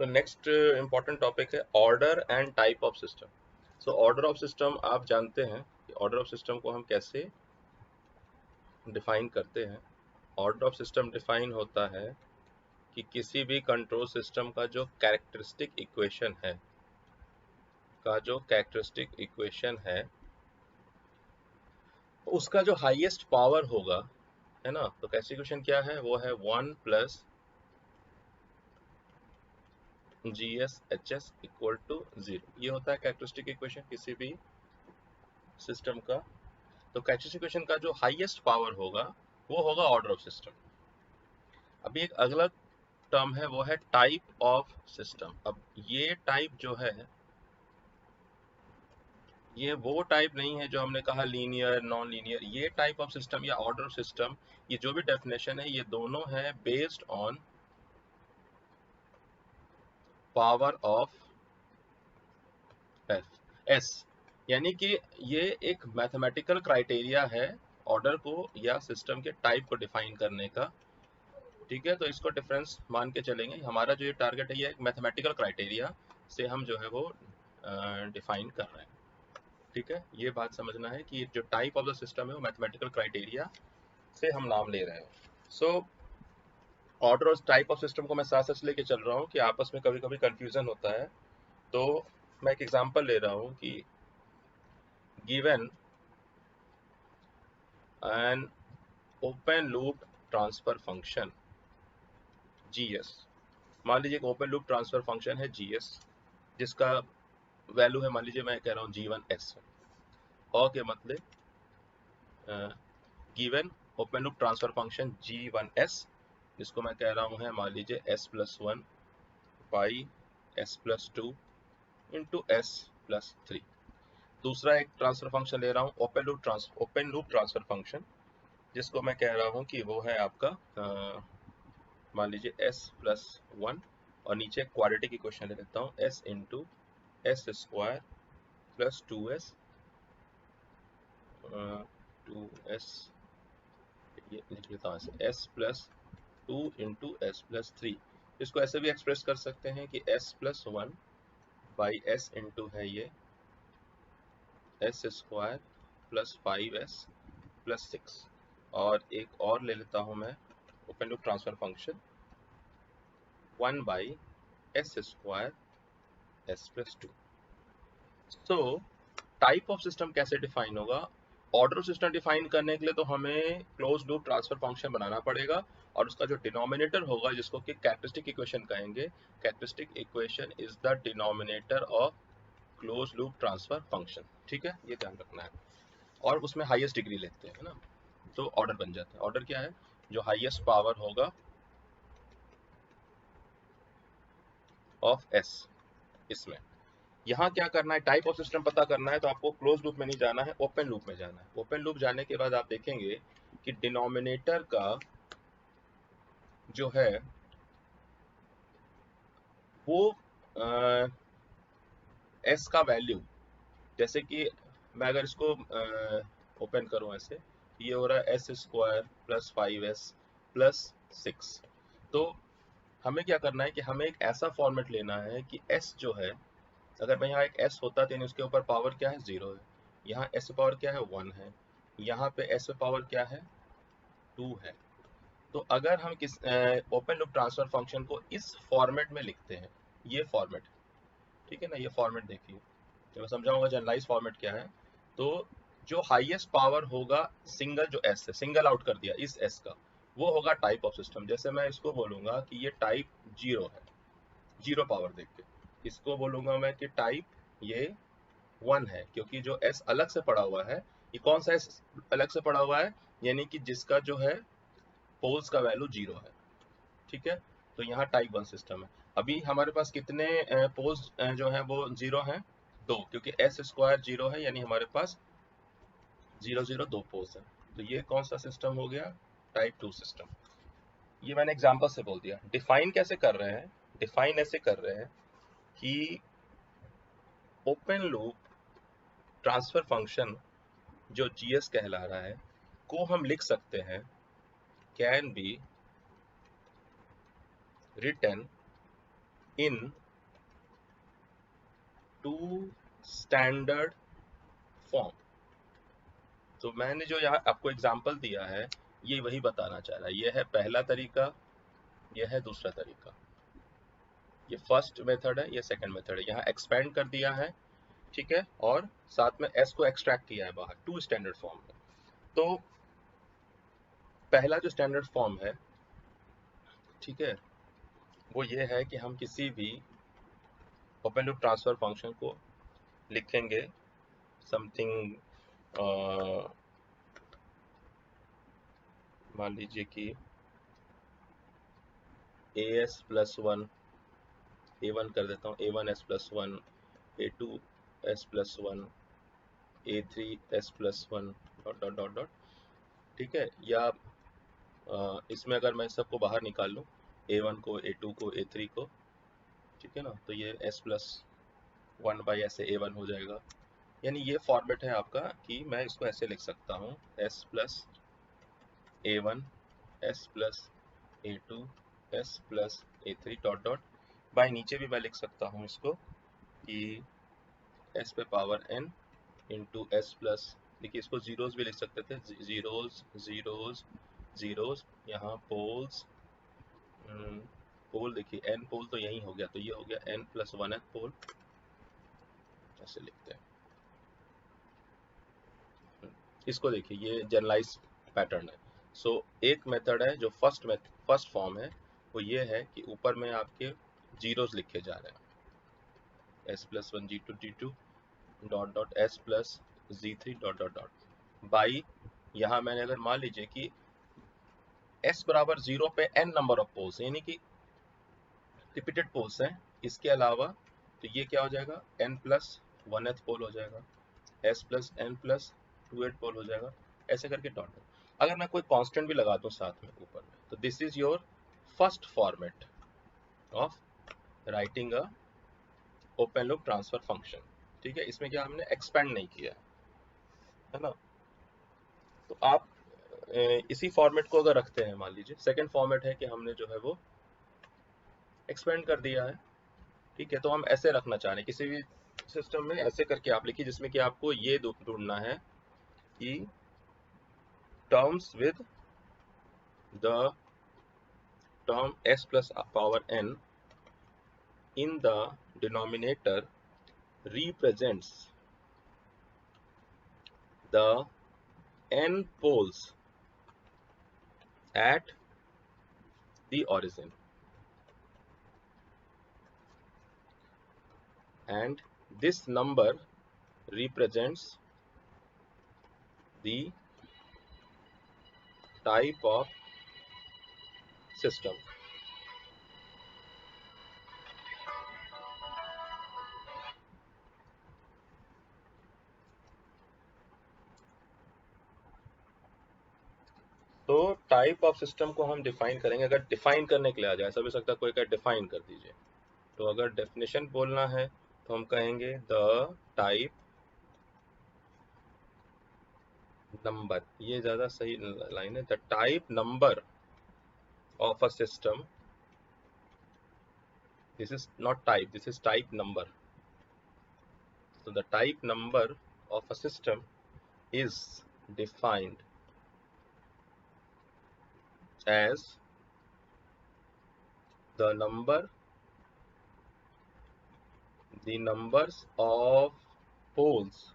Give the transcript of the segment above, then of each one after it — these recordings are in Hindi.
सो नेक्स्ट इम्पॉर्टेंट टॉपिक है order and type of system. So order of system आप जानते हैं कि ऑर्डर ऑफ सिस्टम को हम कैसे डिफाइन करते हैं। ऑर्डर ऑफ सिस्टम डिफाइन होता है कि किसी भी कंट्रोल सिस्टम का जो कैरेक्टरिस्टिक इक्वेशन है उसका जो हाईएस्ट पावर होगा, है ना। तो कैरेक्टरिस्टिक इक्वेशन क्या है? वो है 1 प्लस GS इक्वल टू 0। ये होता है कैरेक्टरिस्टिक इक्वेशन किसी भी सिस्टम का। तो कैरेक्टरिस्टिक इक्वेशन का जो हाईएस्ट पावर होगा वो होगा ऑर्डर ऑफ सिस्टम। अभी एक अगला टर्म है वो है टाइप ऑफ सिस्टम। अब ये टाइप जो है ये वो टाइप नहीं है जो हमने कहा लीनियर नॉन लीनियर। ये टाइप ऑफ सिस्टम या ऑर्डर ऑफ सिस्टम, ये जो भी डेफिनेशन है ये दोनों है based on power of S. यानी कि ये एक मैथमेटिकल क्राइटेरिया है ऑर्डर को या सिस्टम के टाइप को डिफाइन करने का। ठीक है, तो इसको डिफरेंस मान के चलेंगे। हमारा जो ये टारगेट है ये एक मैथमेटिकल क्राइटेरिया से हम जो है वो डिफाइन कर रहे हैं। ठीक है, ये बात समझना है कि जो टाइप ऑफ द सिस्टम है वो मैथमेटिकल क्राइटेरिया से हम नाम ले रहे हैं। सो ऑर्डर और टाइप ऑफ सिस्टम को मैं साथ साथ लेके चल रहा हूँ कि आपस में कभी कभी कंफ्यूजन होता है। तो मैं एक एग्जांपल ले रहा हूँ कि given an open loop transfer function GS। मान लीजिए एक ओपन लूप ट्रांसफर फंक्शन है GS जिसका वैल्यू है, मान लीजिए मैं कह रहा हूँ G1S। और के मतलब given open loop transfer function G1S जिसको मैं कह रहा हूँ है मान लीजिए S+1 by S+2 into S+3। दूसरा एक ट्रांसफर फंक्शन ले रहा हूँ ओपन लूप ट्रांसफर फंक्शन जिसको मैं कह रहा हूँ कि वो है आपका मान लीजिए S+1 और नीचे क्वाड्रेटिक इक्वेशन ले लेता हूँ S into S² plus 2S 2S, ये लिख लेता हूँ ऐसे S+2 इंटू S+3। इसको ऐसे भी एक्सप्रेस कर सकते हैं कि S+1 बाई S इंटू है ये S² प्लस 5S प्लस 6। और एक और ले लेता हूँ मैं open loop transfer function 1 by S² S+2। So type of system कैसे डिफाइन होगा? ऑर्डर सिस्टम डिफाइन करने के लिए तो हमें क्लोज लूप ट्रांसफर फंक्शन बनाना पड़ेगा और उसका जो डिनोमिनेटर होगा जिसको कि कैरेक्टरिस्टिक इक्वेशन कहेंगे। Characteristic equation is the denominator of close loop transfer function. ठीक है, ये ध्यान रखना है। और उसमें हाईएस्ट डिग्री लेते हैं ना, तो ऑर्डर बन जाता है। ऑर्डर क्या है? जो हाईएस्ट पावर होगा ऑफ एस। इसमें यहाँ क्या करना है, टाइप ऑफ सिस्टम पता करना है तो आपको क्लोज लूप में नहीं जाना है, ओपन लूप में जाना है। ओपन लूप जाने के बाद आप देखेंगे कि डिनोमिनेटर का जो है वो एस का वैल्यू, जैसे कि मैं अगर इसको ओपन करूं ऐसे, ये हो रहा है S² प्लस 5S प्लस 6। तो हमें क्या करना है कि हमें एक ऐसा फॉर्मेट लेना है कि S जो है, अगर मैं यहाँ एक S होता तो उसके ऊपर पावर क्या है? 0 है। यहाँ S पावर क्या है? 1 है। यहाँ पे S पावर क्या है? 2 है। तो अगर हम किस ओपन लूप ट्रांसफर फंक्शन को इस फॉर्मेट में लिखते हैं, ये फॉर्मेट, ठीक है ना, ये फॉर्मेट देखिए, तो मैं समझाऊंगा जनरलाइज फॉर्मेट क्या है। तो जो हाईएस्ट पावर होगा सिंगल जो S है, सिंगल आउट कर दिया इस S का, वो होगा टाइप ऑफ सिस्टम। जैसे मैं इसको बोलूंगा कि ये टाइप 0 है, 0 पावर देख के। इसको बोलूंगा मैं कि टाइप ये 1 है, क्योंकि जो S अलग से पड़ा हुआ है, ये कौन सा S अलग से पड़ा हुआ है? यानी कि जिसका जो है पोल्स का वैल्यू 0 है। ठीक है, तो यहाँ टाइप 1 सिस्टम है। अभी हमारे पास कितने पोल्स जो है वो 0 हैं? 2, क्योंकि S² 0 है, यानी हमारे पास 0 0 2 पोल्स हैं। तो ये कौन सा सिस्टम हो गया? Type 2 system. ये मैंने एग्जांपल से बोल दिया। डिफाइन कैसे कर रहे हैं? डिफाइन ऐसे कर रहे हैं कि ओपन लूप ट्रांसफर फंक्शन जो GS कहला रहा है को हम लिख सकते हैं can be written into standard form. तो मैंने जो यहाँ आपको एग्जांपल दिया है ये वही बताना चाह रहा है। ये है पहला तरीका, ये है दूसरा तरीका। ये फर्स्ट मेथड है, ये सेकंड मेथड है। यहाँ एक्सपेंड कर दिया है, ठीक है, और साथ में एस को एक्सट्रैक्ट किया है बाहर टू स्टैंडर्ड फॉर्म में। तो पहला जो स्टैंडर्ड फॉर्म है, ठीक है, वो ये है कि हम किसी भी ओपन लूप ट्रांसफर फंक्शन को लिखेंगे समथिंग, मान लीजिए कि A S plus one, A one कर देता हूँ, A one S plus one, A two S plus one, A three S plus one, dot dot dot dot, ठीक है। या इसमें अगर मैं सबको बाहर निकाल लूँ, ए वन को, ए टू को, ए थ्री को, ठीक है ना, तो ये एस प्लस वन बाई ऐसे ए वन हो जाएगा। यानी ये फॉर्मेट है आपका कि मैं इसको ऐसे लिख सकता हूँ, S plus A one, S plus A two, S plus A three, dot dot, by नीचे भी मैं लिख सकता हूँ इसको कि एस पे power N into S plus, देखिए इसको जीरोस भी लिख सकते थे, जीरोस जीरोस जीरोस, यहाँ पोल्स, पोल देखिए एन पोल तो यही हो गया, तो ये हो गया एन प्लस वन एथ पोल, ऐसे लिखते हैं। इसको देखिए ये जनरलाइज पैटर्न है। सो एक मेथड है जो फर्स्ट फॉर्म है, वो ये है कि ऊपर में आपके जीरोस लिखे जा रहे हैं, S plus one G two D two dot dot S plus G three dot dot dot by, यहाँ मैंने अगर मान लीजिए कि एस बराबर जीरो पे एन नंबर ऑफ पोल्स, यानी कि रिपीटेड पोल्स हैं, इसके अलावा, तो ये क्या हो जाएगा, एन प्लस वन एथ पोल हो जाएगा, S plus N plus two एथ पोल हो जाएगा, ऐसे करके डॉट डॉट। अगर मैं कोई कांस्टेंट भी लगा दूं साथ में ऊपर में, तो this is your first format of writing a open loop transfer function, ठीक है। इसमें क्या हमने एक्सपेंड नहीं किया है ना। तो आप इसी फॉर्मेट को अगर रखते हैं, मान लीजिए सेकंड फॉर्मेट है कि हमने जो है वो एक्सपेंड कर दिया है, ठीक है। तो हम ऐसे रखना चाह रहे हैं किसी भी सिस्टम में, ऐसे करके आप लिखिए जिसमें कि आपको ये ढूंढना है कि terms with the term s plus power n in the denominator represents the n poles at the origin, and this number represents the type of system. तो टाइप ऑफ सिस्टम को हम डिफाइन करेंगे। अगर डिफाइन करने के लिए आ जाए, ऐसा भी सकता है कोई का डिफाइन कर दीजिए, तो अगर डेफिनेशन बोलना है तो हम कहेंगे द टाइप नंबर, ये ज्यादा सही लाइन है, the type number of a system, this is not type, this is type number, so the type number of a system is defined as the numbers of poles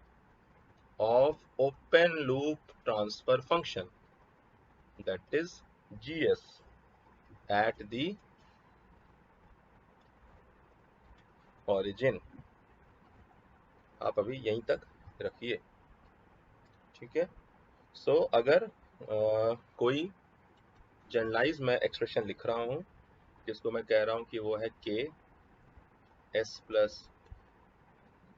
of open loop transfer function, that is GS, at the origin। आप अभी यहीं तक रखिए, ठीक है। सो अगर कोई जनरलाइज मैं एक्सप्रेशन लिख रहा हूँ जिसको मैं कह रहा हूँ कि वो है k s plus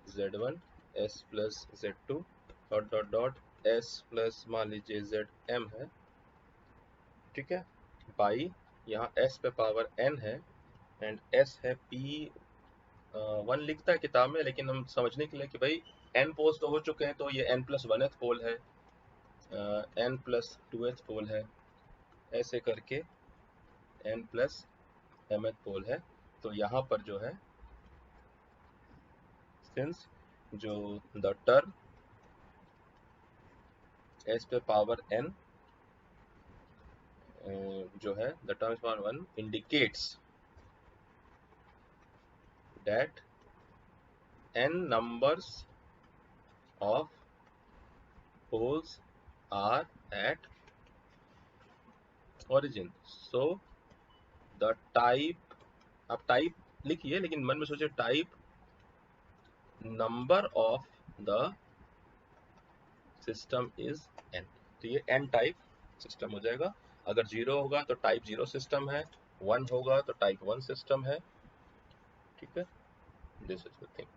Z one, S plus Z two, dot dot dot S plus मान लीजिए जेड एम है, ठीक है, बाई यहाँ एस पे पावर एन है, एंड एस है पी वन लिखता है किताब में, लेकिन हम समझने के लिए कि भाई एन पोल्स तो हो चुके हैं, तो ये एन प्लस वन एथ पोल है, एन प्लस टू एथ पोल है, ऐसे करके एन प्लस एम एथ पोल है। तो यहाँ पर जो है सिंस जो द टर्म s पे पावर n जो है the term power 1 indicates that n numbers of poles are at origin. So the type, आप टाइप लिखिए लेकिन मन में सोचिए type number of the system is n. तो ये n टाइप सिस्टम हो जाएगा. अगर 0 होगा तो टाइप 0 सिस्टम है, 1 होगा तो टाइप 1 सिस्टम है. ठीक है, दिस इज द थिंग.